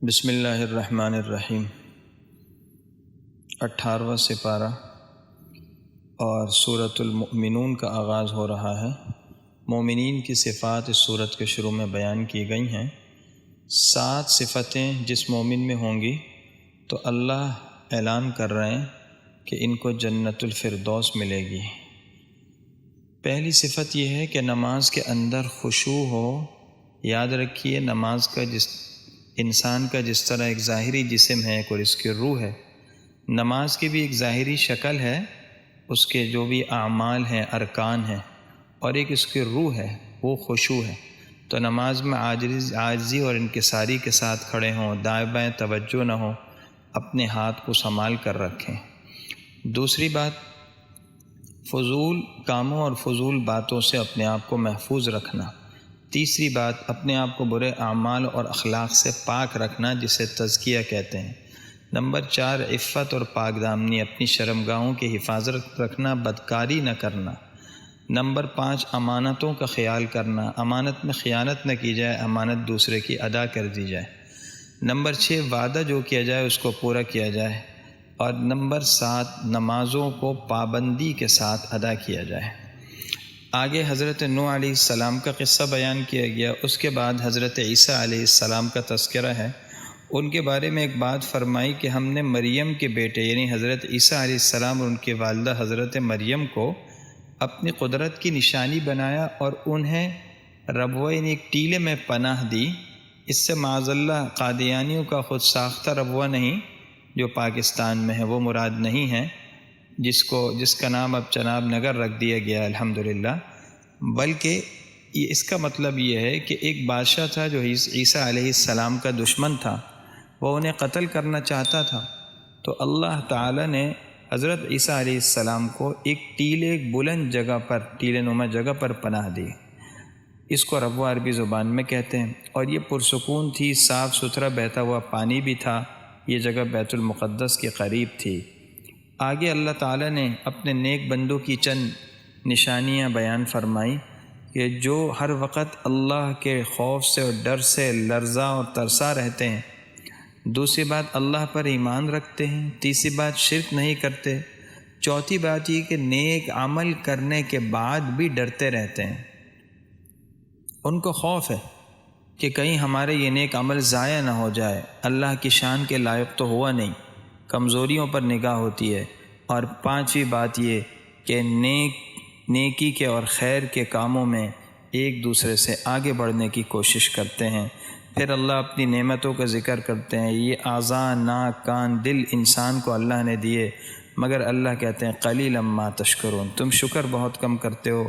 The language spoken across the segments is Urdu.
بسم اللہ الرحمن الرحیم 18واں سپارہ اور سورۃ المؤمنون کا آغاز ہو رہا ہے۔ مومنین کی صفات اس سورت کے شروع میں بیان کی گئی ہیں۔ 7 صفتیں جس مومن میں ہوں گی تو اللہ اعلان کر رہے ہیں کہ ان کو جنت الفردوس ملے گی۔ پہلی صفت یہ ہے کہ نماز کے اندر خشوع ہو۔ یاد رکھیے نماز کا انسان کا جس طرح ایک ظاہری جسم ہے اور اس کی روح ہے، نماز کی بھی ایک ظاہری شکل ہے، اس کے جو بھی اعمال ہیں، ارکان ہیں، اور ایک اس کی روح ہے، وہ خشوع ہے۔ تو نماز میں عاجزی اور انکساری کے ساتھ کھڑے ہوں، دائیں بائیں توجہ نہ ہو، اپنے ہاتھ کو سنبھال کر رکھیں۔ دوسری بات، فضول کاموں اور فضول باتوں سے اپنے آپ کو محفوظ رکھنا۔ تیسری بات، اپنے آپ کو برے اعمال اور اخلاق سے پاک رکھنا، جسے تزکیہ کہتے ہیں۔ نمبر 4، عفت اور پاک دامنی، اپنی شرمگاہوں کی حفاظت رکھنا، بدکاری نہ کرنا۔ نمبر 5، امانتوں کا خیال کرنا، امانت میں خیانت نہ کی جائے، امانت دوسرے کی ادا کر دی جائے۔ نمبر 6، وعدہ جو کیا جائے اس کو پورا کیا جائے۔ اور نمبر 7، نمازوں کو پابندی کے ساتھ ادا کیا جائے۔ آگے حضرت نوح علیہ السلام کا قصہ بیان کیا گیا، اس کے بعد حضرت عیسیٰ علیہ السلام کا تذکرہ ہے۔ ان کے بارے میں ایک بات فرمائی کہ ہم نے مریم کے بیٹے یعنی حضرت عیسیٰ علیہ السلام اور ان کی والدہ حضرت مریم کو اپنی قدرت کی نشانی بنایا اور انہیں ربوہ یعنی ایک ٹیلے میں پناہ دی۔ اس سے معاذ اللہ قادیانیوں کا خود ساختہ ربوہ نہیں جو پاکستان میں ہے، وہ مراد نہیں ہے، جس کا نام اب چناب نگر رکھ دیا گیا الحمدللہ، بلکہ اس کا مطلب یہ ہے کہ ایک بادشاہ تھا جو عیسیٰ علیہ السلام کا دشمن تھا، وہ انہیں قتل کرنا چاہتا تھا، تو اللہ تعالی نے حضرت عیسیٰ علیہ السلام کو ایک بلند جگہ پر، ٹیلے نما جگہ پر پناہ دی۔ اس کو ربوہ عربی زبان میں کہتے ہیں، اور یہ پرسکون تھی، صاف ستھرا بہتا ہوا پانی بھی تھا، یہ جگہ بیت المقدس کے قریب تھی۔ آگے اللہ تعالیٰ نے اپنے نیک بندوں کی چند نشانیاں بیان فرمائی کہ جو ہر وقت اللہ کے خوف سے اور ڈر سے لرزا اور ترسا رہتے ہیں۔ دوسری بات، اللہ پر ایمان رکھتے ہیں۔ تیسری بات، شرک نہیں کرتے۔ چوتھی بات یہ کہ نیک عمل کرنے کے بعد بھی ڈرتے رہتے ہیں، ان کو خوف ہے کہ کہیں ہمارے یہ نیک عمل ضائع نہ ہو جائے، اللہ کی شان کے لائق تو ہوا نہیں، کمزوریوں پر نگاہ ہوتی ہے۔ اور پانچویں بات یہ کہ نیکی کے اور خیر کے کاموں میں ایک دوسرے سے آگے بڑھنے کی کوشش کرتے ہیں۔ پھر اللہ اپنی نعمتوں کا ذکر کرتے ہیں۔ یہ اعضاء، ناک، کان، دل انسان کو اللہ نے دیے، مگر اللہ کہتے ہیں قلیلا ما تشکرون، تم شکر بہت کم کرتے ہو۔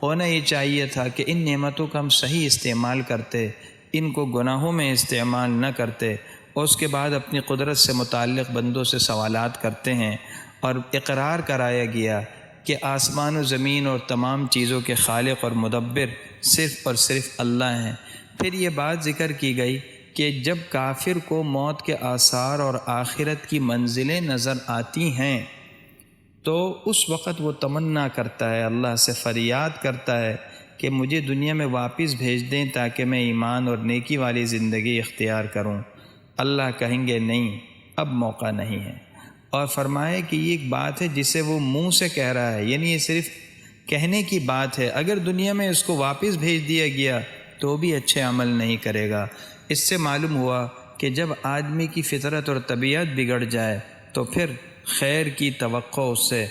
ہونا یہ چاہیے تھا کہ ان نعمتوں کا ہم صحیح استعمال کرتے، ان کو گناہوں میں استعمال نہ کرتے، اور اس کے بعد اپنی قدرت سے متعلق بندوں سے سوالات کرتے ہیں، اور اقرار کرایا گیا کہ آسمان و زمین اور تمام چیزوں کے خالق اور مدبر صرف اور صرف اللہ ہیں۔ پھر یہ بات ذکر کی گئی کہ جب کافر کو موت کے آثار اور آخرت کی منزلیں نظر آتی ہیں تو اس وقت وہ تمنا کرتا ہے، اللہ سے فریاد کرتا ہے کہ مجھے دنیا میں واپس بھیج دیں تاکہ میں ایمان اور نیکی والی زندگی اختیار کروں۔ اللہ کہیں گے نہیں، اب موقع نہیں ہے، اور فرمائے کہ یہ ایک بات ہے جسے وہ منہ سے کہہ رہا ہے، یعنی یہ صرف کہنے کی بات ہے، اگر دنیا میں اس کو واپس بھیج دیا گیا تو بھی اچھے عمل نہیں کرے گا۔ اس سے معلوم ہوا کہ جب آدمی کی فطرت اور طبیعت بگڑ جائے تو پھر خیر کی توقع اس سے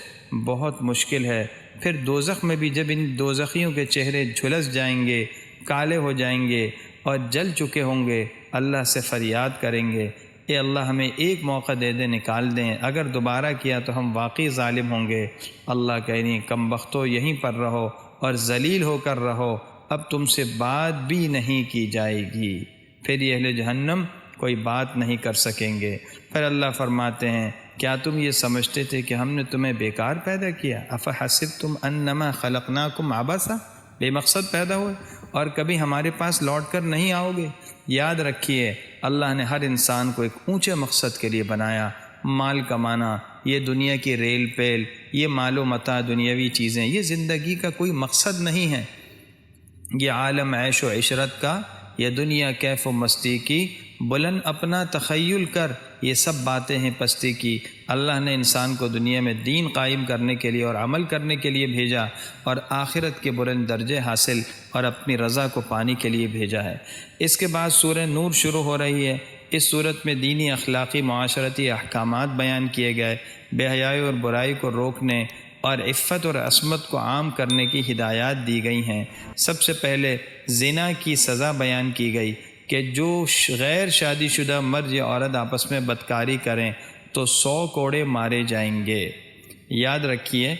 بہت مشکل ہے۔ پھر دوزخ میں بھی جب ان دوزخیوں کے چہرے جھلس جائیں گے، کالے ہو جائیں گے اور جل چکے ہوں گے، اللہ سے فریاد کریں گے، اے اللہ ہمیں ایک موقع دے دیں، نکال دیں، اگر دوبارہ کیا تو ہم واقعی ظالم ہوں گے۔ اللہ کہنی کم بختو یہیں پر رہو اور ذلیل ہو کر رہو، اب تم سے بات بھی نہیں کی جائے گی۔ پھر یہ اہل جہنم کوئی بات نہیں کر سکیں گے۔ پھر اللہ فرماتے ہیں کیا تم یہ سمجھتے تھے کہ ہم نے تمہیں بیکار پیدا کیا؟ افحسبتم انما خلقناکم عبثا، بے مقصد پیدا ہوئے اور کبھی ہمارے پاس لوٹ کر نہیں آؤ گے؟ یاد رکھیے اللہ نے ہر انسان کو ایک اونچے مقصد کے لیے بنایا۔ مال کمانا، یہ دنیا کی ریل پیل، یہ مال و متاع، دنیاوی چیزیں، یہ زندگی کا کوئی مقصد نہیں ہے۔ یہ عالم عیش و عشرت کا، یہ دنیا کیف و مستی کی بلند اپنا تخیل کر، یہ سب باتیں ہیں پستی کی۔ اللہ نے انسان کو دنیا میں دین قائم کرنے کے لیے اور عمل کرنے کے لیے بھیجا، اور آخرت کے بلند درجے حاصل اور اپنی رضا کو پانے کے لیے بھیجا ہے۔ اس کے بعد سورہ نور شروع ہو رہی ہے۔ اس صورت میں دینی، اخلاقی، معاشرتی احکامات بیان کیے گئے، بے حیائی اور برائی کو روکنے اور عفت اور عصمت کو عام کرنے کی ہدایات دی گئی ہیں۔ سب سے پہلے زنا کی سزا بیان کی گئی کہ جو غیر شادی شدہ مرد یا عورت آپس میں بدکاری کریں تو 100 کوڑے مارے جائیں گے۔ یاد رکھیے،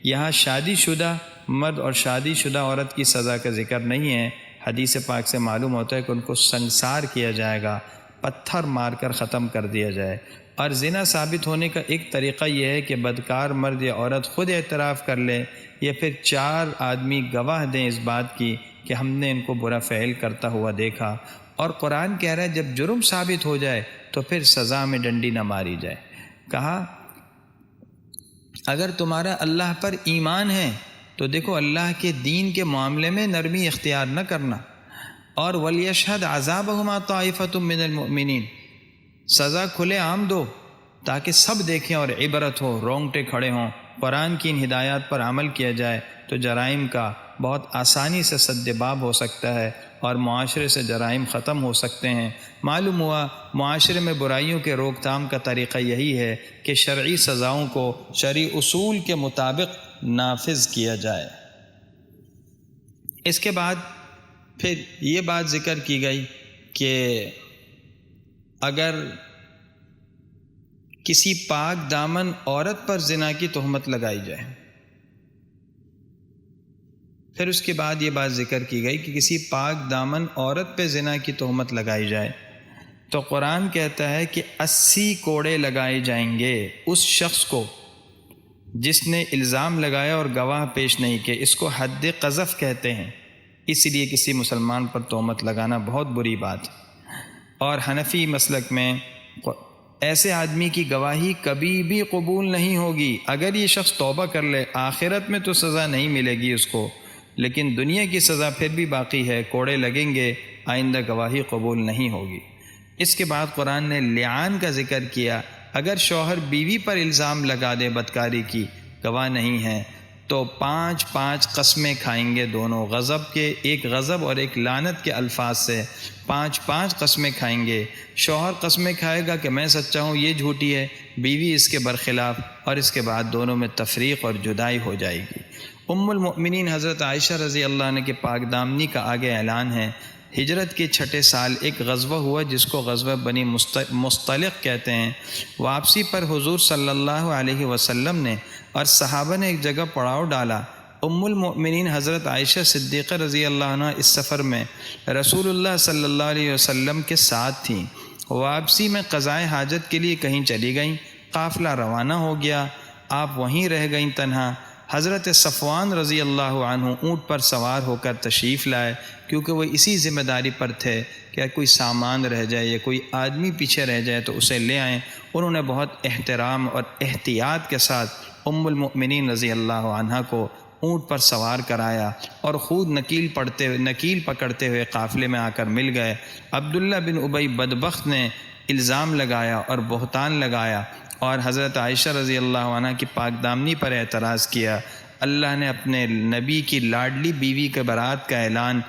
یہاں شادی شدہ مرد اور شادی شدہ عورت کی سزا کا ذکر نہیں ہے۔ حدیث پاک سے معلوم ہوتا ہے کہ ان کو سنسار کیا جائے گا، پتھر مار کر ختم کر دیا جائے۔ اور زنا ثابت ہونے کا ایک طریقہ یہ ہے کہ بدکار مرد یا عورت خود اعتراف کر لے، یا پھر 4 آدمی گواہ دیں اس بات کی کہ ہم نے ان کو برا فعل کرتا ہوا دیکھا۔ اور قرآن کہہ رہا ہے جب جرم ثابت ہو جائے تو پھر سزا میں ڈنڈی نہ ماری جائے۔ کہا اگر تمہارا اللہ پر ایمان ہے تو دیکھو اللہ کے دین کے معاملے میں نرمی اختیار نہ کرنا، اور وَلْيَشْهَدْ عَذَابَهُمَا طَائِفَةٌ مِّنَ الْمُؤْمِنِينَ، سزا کھلے عام دو تاکہ سب دیکھیں اور عبرت ہو، رونگٹے کھڑے ہوں۔ قرآن کی ان ہدایات پر عمل کیا جائے تو جرائم کا بہت آسانی سے سد باب ہو سکتا ہے اور معاشرے سے جرائم ختم ہو سکتے ہیں۔ معلوم ہوا معاشرے میں برائیوں کے روک تھام کا طریقہ یہی ہے کہ شرعی سزاؤں کو شرعی اصول کے مطابق نافذ کیا جائے۔ اس کے بعد پھر یہ بات ذکر کی گئی کہ اگر کسی پاک دامن عورت پر زنا کی تہمت لگائی جائے، پھر اس کے بعد یہ بات ذکر کی گئی کہ کسی پاک دامن عورت پہ زنا کی تہمت لگائی جائے تو قرآن کہتا ہے کہ 80 کوڑے لگائے جائیں گے اس شخص کو جس نے الزام لگایا اور گواہ پیش نہیں کیے۔ اس کو حد قذف کہتے ہیں۔ اس لیے کسی مسلمان پر تہمت لگانا بہت بری بات ہے۔ اور حنفی مسلک میں ایسے آدمی کی گواہی کبھی بھی قبول نہیں ہوگی۔ اگر یہ شخص توبہ کر لے، آخرت میں تو سزا نہیں ملے گی اس کو، لیکن دنیا کی سزا پھر بھی باقی ہے، کوڑے لگیں گے، آئندہ گواہی قبول نہیں ہوگی۔ اس کے بعد قرآن نے لعان کا ذکر کیا۔ اگر شوہر بیوی پر الزام لگا دے بدکاری کی، گواہ نہیں ہے، تو 5 قسمیں کھائیں گے دونوں، غضب کے، ایک غضب اور ایک لعنت کے الفاظ سے 5 قسمیں کھائیں گے۔ شوہر قسمیں کھائے گا کہ میں سچا ہوں، یہ جھوٹی ہے، بیوی اس کے برخلاف، اور اس کے بعد دونوں میں تفریق اور جدائی ہو جائے گی۔ ام المؤمنین حضرت عائشہ رضی اللہ عنہ کے پاک دامنی کا آگے اعلان ہے۔ ہجرت کے 6 سال ایک غزوہ ہوا جس کو غزوہ بنی مصطلق کہتے ہیں۔ واپسی پر حضور صلی اللہ علیہ وسلم نے اور صحابہ نے ایک جگہ پڑاؤ ڈالا۔ ام المؤمنین حضرت عائشہ صدیقہ رضی اللہ عنہ اس سفر میں رسول اللہ صلی اللہ علیہ وسلم کے ساتھ تھیں۔ واپسی میں قضائے حاجت کے لیے کہیں چلی گئیں، قافلہ روانہ ہو گیا، آپ وہیں رہ گئیں تنہا۔ حضرت صفوان رضی اللہ عنہ اونٹ پر سوار ہو کر تشریف لائے، کیونکہ وہ اسی ذمہ داری پر تھے کہ کوئی سامان رہ جائے یا کوئی آدمی پیچھے رہ جائے تو اسے لے آئیں۔ انہوں نے بہت احترام اور احتیاط کے ساتھ ام المؤمنین رضی اللہ عنہ کو اونٹ پر سوار کرایا اور خود نکیل پکڑتے ہوئے قافلے میں آ کر مل گئے۔ عبداللہ بن ابی بدبخت نے الزام لگایا اور بہتان لگایا اور حضرت عائشہ رضی اللہ عنہ کی پاک دامنی پر اعتراض کیا۔ اللہ نے اپنے نبی کی لاڈلی بیوی کے برات کا اعلان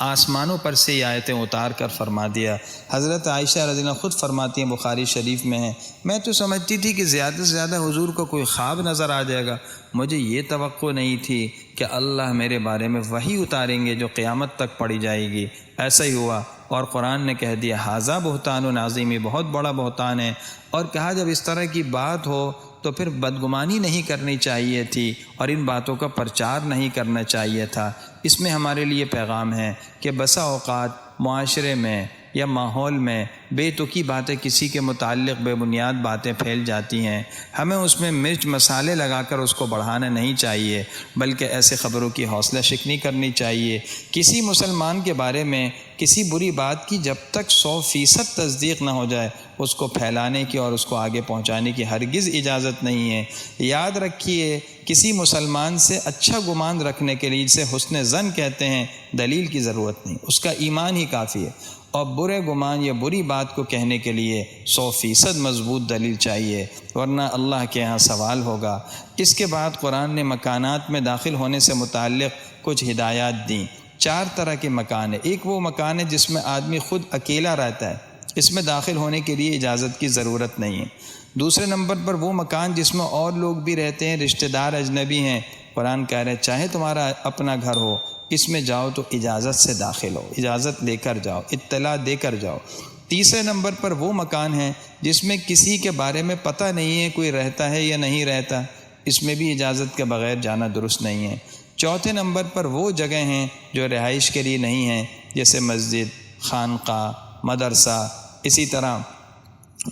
آسمانوں پر سے یہ آیتیں اتار کر فرما دیا۔ حضرت عائشہ رضی اللہ عنہ خود فرماتی ہیں، بخاری شریف میں ہے، میں تو سمجھتی تھی کہ زیادہ سے زیادہ حضور کو کوئی خواب نظر آ جائے گا، مجھے یہ توقع نہیں تھی کہ اللہ میرے بارے میں وحی اتاریں گے جو قیامت تک پڑھی جائے گی۔ ایسا ہی ہوا اور قرآن نے کہہ دیا ھذا بہتان عظیم، یہ بہت بڑا بہتان ہے، اور کہا جب اس طرح کی بات ہو تو پھر بدگمانی نہیں کرنی چاہیے تھی اور ان باتوں کا پرچار نہیں کرنا چاہیے تھا۔ اس میں ہمارے لیے پیغام ہے کہ بسا اوقات معاشرے میں یا ماحول میں بے تکی باتیں، کسی کے متعلق بے بنیاد باتیں پھیل جاتی ہیں، ہمیں اس میں مرچ مسالے لگا کر اس کو بڑھانا نہیں چاہیے، بلکہ ایسے خبروں کی حوصلہ شکنی کرنی چاہیے۔ کسی مسلمان کے بارے میں کسی بری بات کی جب تک 100% تصدیق نہ ہو جائے، اس کو پھیلانے کی اور اس کو آگے پہنچانے کی ہرگز اجازت نہیں ہے۔ یاد رکھیے کسی مسلمان سے اچھا گمان رکھنے کے لیے جسے حسن ظن کہتے ہیں دلیل کی ضرورت نہیں، اس کا ایمان ہی کافی ہے، اور برے گمان یا بری بات کو کہنے کے لیے 100% مضبوط دلیل چاہیے، ورنہ اللہ کے ہاں سوال ہوگا۔ اس کے بعد قرآن نے مکانات میں داخل ہونے سے متعلق کچھ ہدایات دیں۔ 4 طرح کے مکان ہیں۔ ایک وہ مکان ہے جس میں آدمی خود اکیلا رہتا ہے، اس میں داخل ہونے کے لیے اجازت کی ضرورت نہیں ہے۔ دوسرے نمبر پر وہ مکان جس میں اور لوگ بھی رہتے ہیں، رشتہ دار اجنبی ہیں، قرآن کہہ رہے چاہے تمہارا اپنا گھر ہو، اس میں جاؤ تو اجازت سے داخل ہو، اجازت لے کر جاؤ، اطلاع دے کر جاؤ۔ تیسرے نمبر پر وہ مکان ہے جس میں کسی کے بارے میں پتہ نہیں ہے کوئی رہتا ہے یا نہیں رہتا، اس میں بھی اجازت کے بغیر جانا درست نہیں ہے۔ چوتھے نمبر پر وہ جگہ ہیں جو رہائش کے لیے نہیں ہیں، جیسے مسجد، خانقاہ، مدرسہ، اسی طرح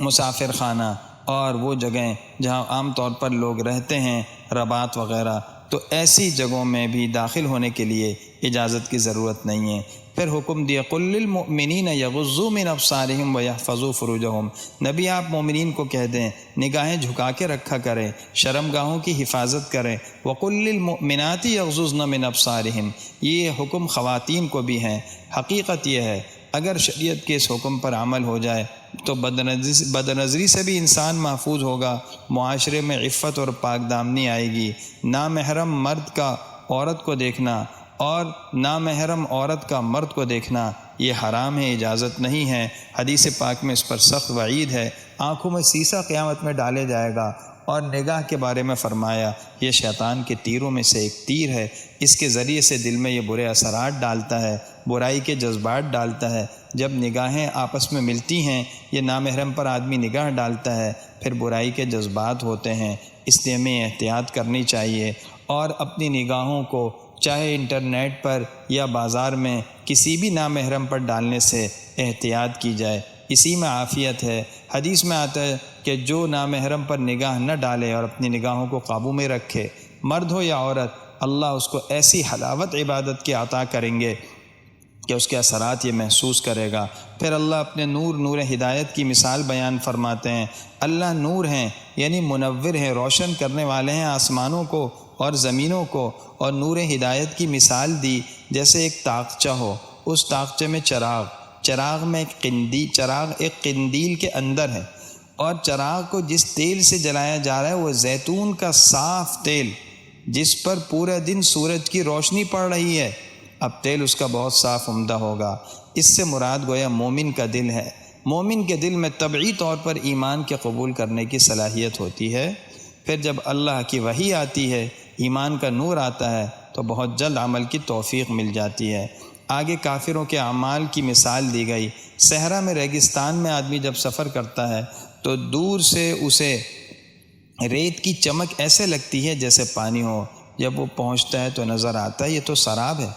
مسافر خانہ، اور وہ جگہیں جہاں عام طور پر لوگ رہتے ہیں، رباط وغیرہ، تو ایسی جگہوں میں بھی داخل ہونے کے لیے اجازت کی ضرورت نہیں ہے۔ پھر حکم دیا قُل لِّلْمُؤْمِنِينَ يَغُضُّوا مِنْ أَبْصَارِهِمْ وَيَحْفَظُوا فُرُوجَهُمْ، نبی آپ مومنین کو کہہ دیں نگاہیں جھکا کے رکھا کریں، شرمگاہوں کی حفاظت کریں۔ وَقُل لِّلْمُؤْمِنَاتِ يَغْضُضْنَ مِنْ أَبْصَارِهِمْ، یہ حکم خواتین کو بھی ہیں۔ حقیقت یہ ہے اگر شریعت کے اس حکم پر عمل ہو جائے تو بدنظری سے بھی انسان محفوظ ہوگا، معاشرے میں عفت اور پاک دامنی آئے گی۔ نامحرم مرد کا عورت کو دیکھنا اور نامحرم عورت کا مرد کو دیکھنا یہ حرام ہے، اجازت نہیں ہے۔ حدیث پاک میں اس پر سخت وعید ہے۔ آنکھوں میں سیسا قیامت میں ڈالے جائے گا، اور نگاہ کے بارے میں فرمایا یہ شیطان کے تیروں میں سے ایک تیر ہے، اس کے ذریعے سے دل میں یہ برے اثرات ڈالتا ہے، برائی کے جذبات ڈالتا ہے۔ جب نگاہیں آپس میں ملتی ہیں، یہ نامحرم پر آدمی نگاہ ڈالتا ہے، پھر برائی کے جذبات ہوتے ہیں، اس لیے ہمیں احتیاط کرنی چاہیے، اور اپنی نگاہوں کو چاہے انٹرنیٹ پر یا بازار میں کسی بھی نامحرم پر ڈالنے سے احتیاط کی جائے، اسی میں عافیت ہے۔ حدیث میں آتا ہے کہ جو نامحرم پر نگاہ نہ ڈالے اور اپنی نگاہوں کو قابو میں رکھے، مرد ہو یا عورت، اللہ اس کو ایسی حلاوت عبادت کی عطا کریں گے کہ اس کے اثرات یہ محسوس کرے گا۔ پھر اللہ اپنے نور ہدایت کی مثال بیان فرماتے ہیں۔ اللہ نور ہیں یعنی منور ہیں، روشن کرنے والے ہیں آسمانوں کو اور زمینوں کو، اور نور ہدایت کی مثال دی جیسے ایک طاقچہ ہو، اس طاقچے میں چراغ میں چراغ ایک قندیل کے اندر ہے، اور چراغ کو جس تیل سے جلایا جا رہا ہے وہ زیتون کا صاف تیل، جس پر پورے دن سورج کی روشنی پڑ رہی ہے۔ اب تیل اس کا بہت صاف عمدہ ہوگا۔ اس سے مراد گویا مومن کا دل ہے۔ مومن کے دل میں طبعی طور پر ایمان کے قبول کرنے کی صلاحیت ہوتی ہے۔ پھر جب اللہ کی وحی آتی ہے، ایمان کا نور آتا ہے، تو بہت جلد عمل کی توفیق مل جاتی ہے۔ آگے کافروں کے اعمال کی مثال دی گئی۔ صحرا میں، ریگستان میں آدمی جب سفر کرتا ہے تو دور سے اسے ریت کی چمک ایسے لگتی ہے جیسے پانی ہو، جب وہ پہنچتا ہے تو نظر آتا ہے یہ تو سراب ہے،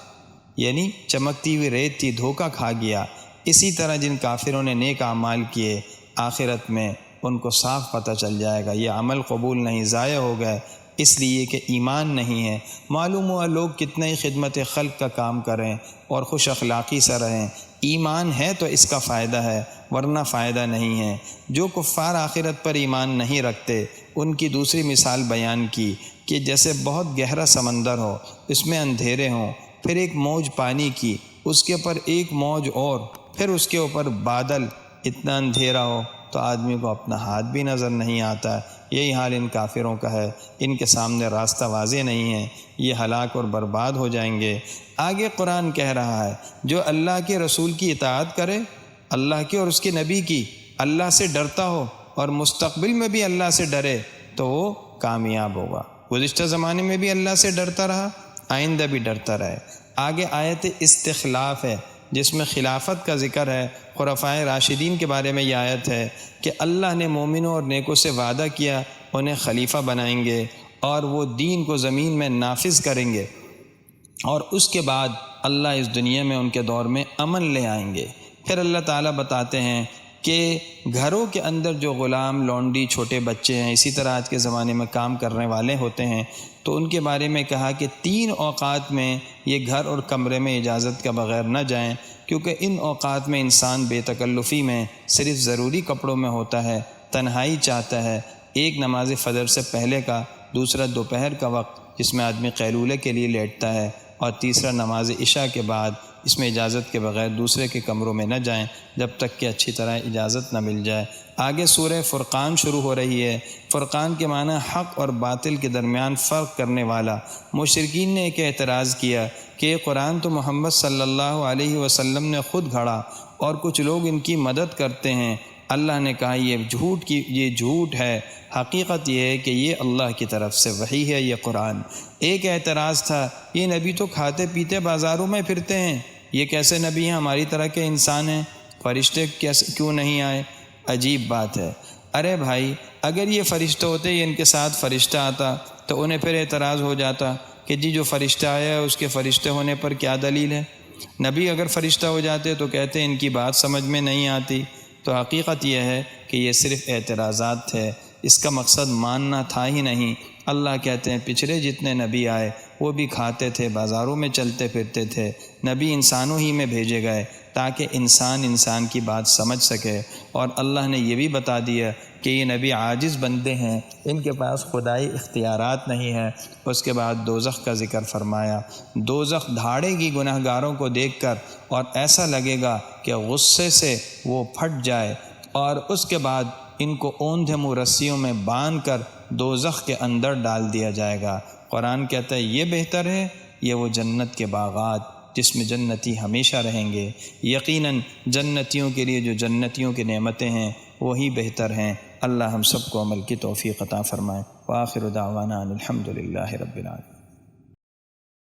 یعنی چمکتی ہوئی ریت تھی، دھوکہ کھا گیا۔ اسی طرح جن کافروں نے نیک اعمال کیے، آخرت میں ان کو صاف پتہ چل جائے گا یہ عمل قبول نہیں، ضائع ہو گئے، اس لیے کہ ایمان نہیں ہے۔ معلوم ہوا لوگ کتنے ہی خدمت خلق کا کام کریں اور خوش اخلاقی سے رہیں، ایمان ہے تو اس کا فائدہ ہے، ورنہ فائدہ نہیں ہے۔ جو کفار آخرت پر ایمان نہیں رکھتے، ان کی دوسری مثال بیان کی کہ جیسے بہت گہرا سمندر ہو، اس میں اندھیرے ہوں، پھر ایک موج پانی کی، اس کے اوپر ایک موج اور، پھر اس کے اوپر بادل، اتنا اندھیرا ہو تو آدمی کو اپنا ہاتھ بھی نظر نہیں آتا۔ یہی حال ان کافروں کا ہے، ان کے سامنے راستہ واضح نہیں ہے، یہ ہلاک اور برباد ہو جائیں گے۔ آگے قرآن کہہ رہا ہے جو اللہ کے رسول کی اطاعت کرے، اللہ کے اور اس کے نبی کی، اللہ سے ڈرتا ہو اور مستقبل میں بھی اللہ سے ڈرے تو وہ کامیاب ہوگا۔ گزشتہ زمانے میں بھی اللہ سے ڈرتا رہا، آئندہ بھی ڈرتا رہے۔ آگے آیت استخلاف ہے جس میں خلافت کا ذکر ہے۔ خلفائے راشدین کے بارے میں یہ آیت ہے کہ اللہ نے مومنوں اور نیکوں سے وعدہ کیا انہیں خلیفہ بنائیں گے اور وہ دین کو زمین میں نافذ کریں گے، اور اس کے بعد اللہ اس دنیا میں ان کے دور میں امن لے آئیں گے۔ پھر اللہ تعالیٰ بتاتے ہیں کہ گھروں کے اندر جو غلام، لونڈی، چھوٹے بچے ہیں، اسی طرح آج کے زمانے میں کام کرنے والے ہوتے ہیں، تو ان کے بارے میں کہا کہ 3 اوقات میں یہ گھر اور کمرے میں اجازت کے بغیر نہ جائیں، کیونکہ ان اوقات میں انسان بے تکلفی میں صرف ضروری کپڑوں میں ہوتا ہے، تنہائی چاہتا ہے۔ ایک نماز فجر سے پہلے کا دوسرا دوپہر کا وقت جس میں آدمی قیلولے کے لیے لیٹتا ہے، اور تیسرا نماز عشاء کے بعد، اس میں اجازت کے بغیر دوسرے کے کمروں میں نہ جائیں جب تک کہ اچھی طرح اجازت نہ مل جائے۔ آگے سورہ فرقان شروع ہو رہی ہے۔ فرقان کے معنی حق اور باطل کے درمیان فرق کرنے والا۔ مشرکین نے ایک اعتراض کیا کہ یہ قرآن تو محمد صلی اللہ علیہ وسلم نے خود گھڑا اور کچھ لوگ ان کی مدد کرتے ہیں۔ اللہ نے کہا یہ جھوٹ ہے، حقیقت یہ ہے کہ یہ اللہ کی طرف سے وحی ہے یہ قرآن۔ ایک اعتراض تھا، یہ نبی تو کھاتے پیتے بازاروں میں پھرتے ہیں، یہ کیسے نبی ہیں؟ ہماری طرح کے انسان ہیں، فرشتے کیوں نہیں آئے؟ عجیب بات ہے۔ ارے بھائی، اگر یہ فرشتے ہوتے، یہ ان کے ساتھ فرشتہ آتا تو انہیں پھر اعتراض ہو جاتا کہ جی جو فرشتہ آیا ہے اس کے فرشتے ہونے پر کیا دلیل ہے؟ نبی اگر فرشتہ ہو جاتے تو کہتے ان کی بات سمجھ میں نہیں آتی۔ تو حقیقت یہ ہے کہ یہ صرف اعتراضات تھے، اس کا مقصد ماننا تھا ہی نہیں۔ اللہ کہتے ہیں پچھلے جتنے نبی آئے وہ بھی کھاتے تھے، بازاروں میں چلتے پھرتے تھے۔ نبی انسانوں ہی میں بھیجے گئے تاکہ انسان کی بات سمجھ سکے، اور اللہ نے یہ بھی بتا دیا کہ یہ نبی عاجز بندے ہیں، ان کے پاس خدائی اختیارات نہیں ہیں۔ اس کے بعد دوزخ کا ذکر فرمایا۔ دوزخ دھاڑے گی گناہ گاروں کو دیکھ کر، اور ایسا لگے گا کہ غصے سے وہ پھٹ جائے، اور اس کے بعد ان کو اوندھے منہ رسیوں میں باندھ کر دوزخ کے اندر ڈال دیا جائے گا۔ قرآن کہتا ہے یہ بہتر ہے، یہ وہ جنت کے باغات جس میں جنتی ہمیشہ رہیں گے۔ یقیناً جنتیوں کے لیے جو جنتیوں کی نعمتیں ہیں وہی بہتر ہیں۔ اللہ ہم سب کو عمل کی توفیق عطا فرمائے۔ وآخر دعوانا الحمد للہ رب العالمین۔